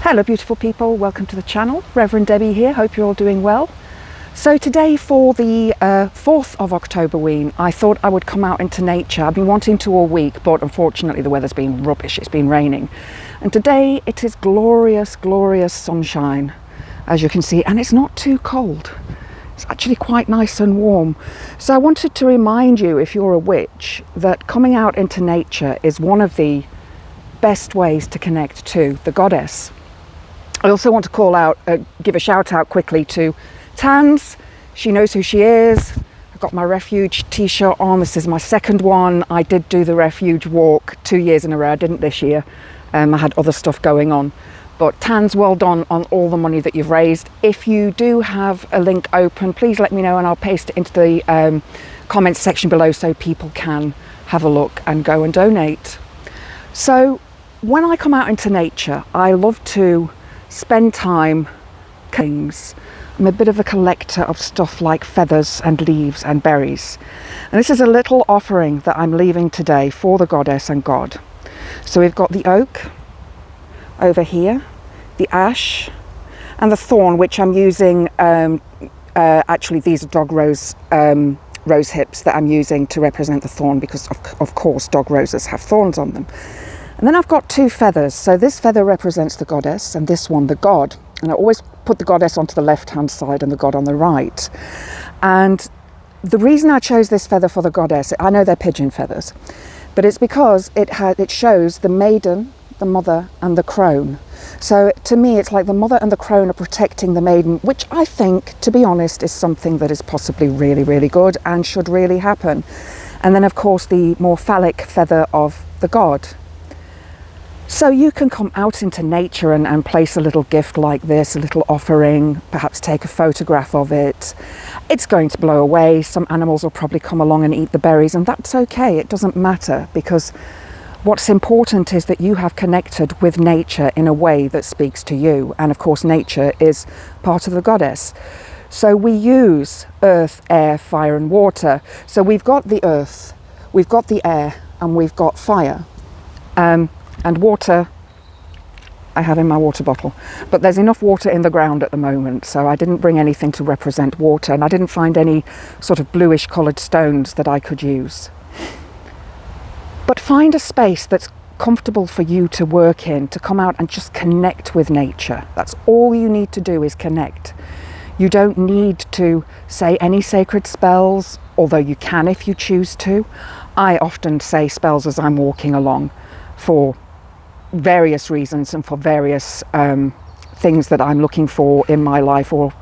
Hello beautiful people, welcome to the channel. Reverend Debbie here, hope you're all doing well. So today for the 4th of Octoberween, I thought I would come out into nature. I've been wanting to all week, but unfortunately the weather's been rubbish, it's been raining. And today it is glorious, glorious sunshine, as you can see, and it's not too cold. It's actually quite nice and warm. So I wanted to remind you, if you're a witch, that coming out into nature is one of the best ways to connect to the goddess. I also want to call out, give a shout out quickly to Tans. She knows who she is. I've got my refuge t-shirt on. This is my second one. I did do the refuge walk 2 years in a row. I didn't this year. I had other stuff going on. But Tans, well done on all the money that you've raised. If you do have a link open, please let me know and I'll paste it into the comments section below so people can have a look and go and donate. So when I come out into nature, I love to spend time things. I'm a bit of a collector of stuff like feathers and leaves and berries. And this is a little offering that I'm leaving today for the goddess and God. So we've got the oak over here, the ash and the thorn, which I'm using, actually these are dog rose hips that I'm using to represent the thorn because of course dog roses have thorns on them. And then I've got two feathers. So this feather represents the goddess and this one the god. And I always put the goddess onto the left hand side and the god on the right. And the reason I chose this feather for the goddess, I know they're pigeon feathers, but it's because it shows the maiden, the mother and the crone. So to me it's like the mother and the crone are protecting the maiden, which I think, to be honest, is something that is possibly really, really good and should really happen. And then of course the more phallic feather of the god. So you can come out into nature and place a little gift like this, a little offering, perhaps take a photograph of it. It's going to blow away. Some animals will probably come along and eat the berries, and that's okay. It doesn't matter, because what's important is that you have connected with nature in a way that speaks to you. And of course, nature is part of the goddess. So we use earth, air, fire and water. So we've got the earth, we've got the air and we've got fire. And water, I have in my water bottle, but there's enough water in the ground at the moment, so I didn't bring anything to represent water, and I didn't find any sort of bluish coloured stones that I could use. But find a space that's comfortable for you to work in, to come out and just connect with nature. That's all you need to do, is connect. You don't need to say any sacred spells, although you can if you choose to. I often say spells as I'm walking along for various reasons and for various things that I'm looking for in my life, or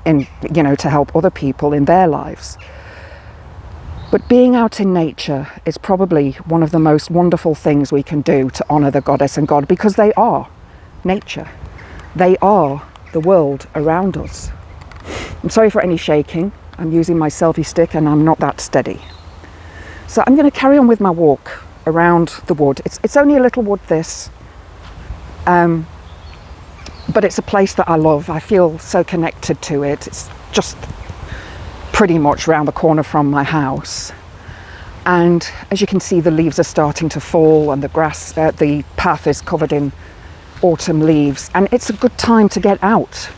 in, to help other people in their lives. But being out in nature is probably one of the most wonderful things we can do to honor the goddess and God, because they are nature. They are the world around us. I'm sorry for any shaking. I'm using my selfie stick and I'm not that steady. So I'm going to carry on with my walk around the wood. It's only a little wood, this. But it's a place that I love. I feel so connected to it. It's just pretty much round the corner from my house. And as you can see, the leaves are starting to fall and the grass, the path is covered in autumn leaves. And it's a good time to get out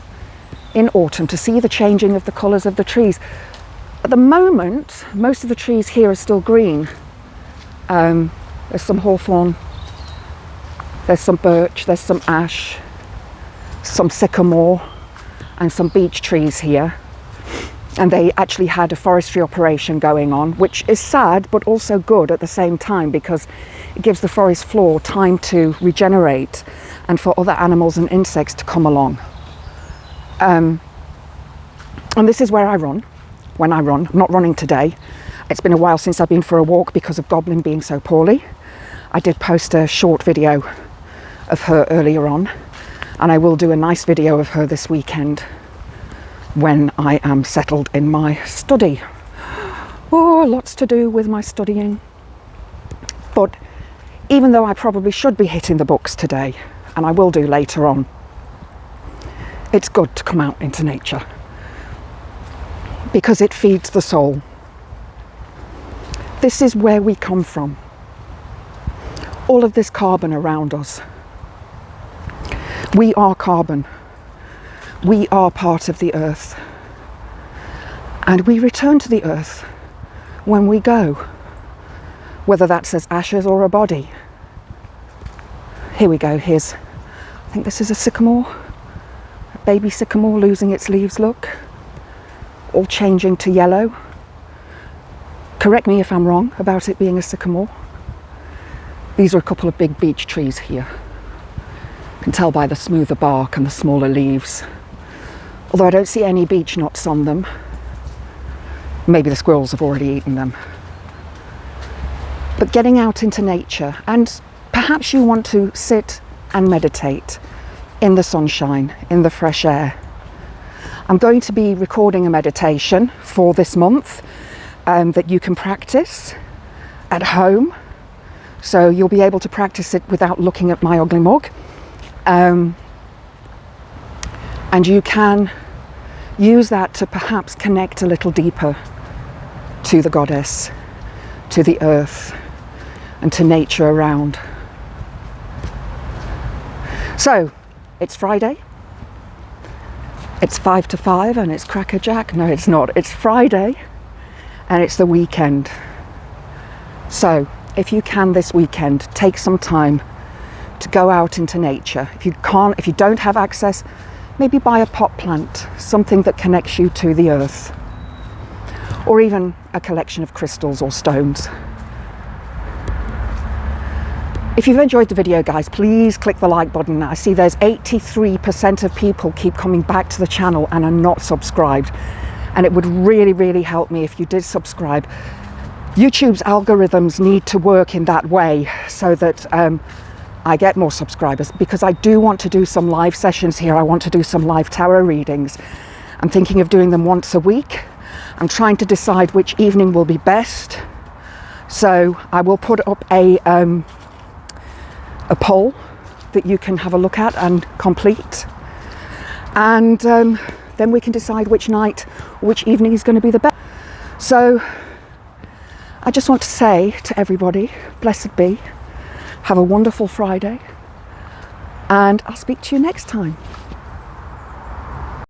in autumn to see the changing of the colours of the trees. At the moment, most of the trees here are still green. There's some hawthorn, there's some birch, there's some ash, some sycamore and some beech trees here. And they actually had a forestry operation going on, which is sad but also good at the same time, because it gives the forest floor time to regenerate and for other animals and insects to come along. And this is where I run, when I run. I'm not running today. It's been a while since I've been for a walk because of Goblin being so poorly. I did post a short video of her earlier on, and I will do a nice video of her this weekend when I am settled in my study. Oh, lots to do with my studying. But even though I probably should be hitting the books today, and I will do later on, it's good to come out into nature because it feeds the soul. This is where we come from. All of this carbon around us. We are carbon. We are part of the earth. And we return to the earth when we go, whether that's as ashes or a body. Here we go, I think this is a sycamore, a baby sycamore losing its leaves, look, all changing to yellow. Correct me if I'm wrong about it being a sycamore. These are a couple of big beech trees here. You can tell by the smoother bark and the smaller leaves. Although I don't see any beech nuts on them. Maybe the squirrels have already eaten them. But getting out into nature, and perhaps you want to sit and meditate in the sunshine, in the fresh air. I'm going to be recording a meditation for this month that you can practice at home. So you'll be able to practice it without looking at my ugly mug. And you can use that to perhaps connect a little deeper to the goddess, to the earth, and to nature around. So, it's Friday. It's 5 to 5 and it's crackerjack. No, it's not. It's Friday and it's the weekend. So, if you can this weekend, take some time to go out into nature. If you don't have access, maybe buy a pot plant, something that connects you to the earth, or even a collection of crystals or stones. If you've enjoyed the video, guys, please click the like button. I see there's 83% of people keep coming back to the channel and are not subscribed, and it would really, really help me if you did subscribe. YouTube's algorithms need to work in that way so that I get more subscribers, because I do want to do some live sessions here. I want to do some live tarot readings. I'm thinking of doing them once a week. I'm trying to decide which evening will be best. So I will put up a poll that you can have a look at and complete. And then we can decide which night, which evening is going to be the best. So I just want to say to everybody, blessed be, have a wonderful Friday, and I'll speak to you next time.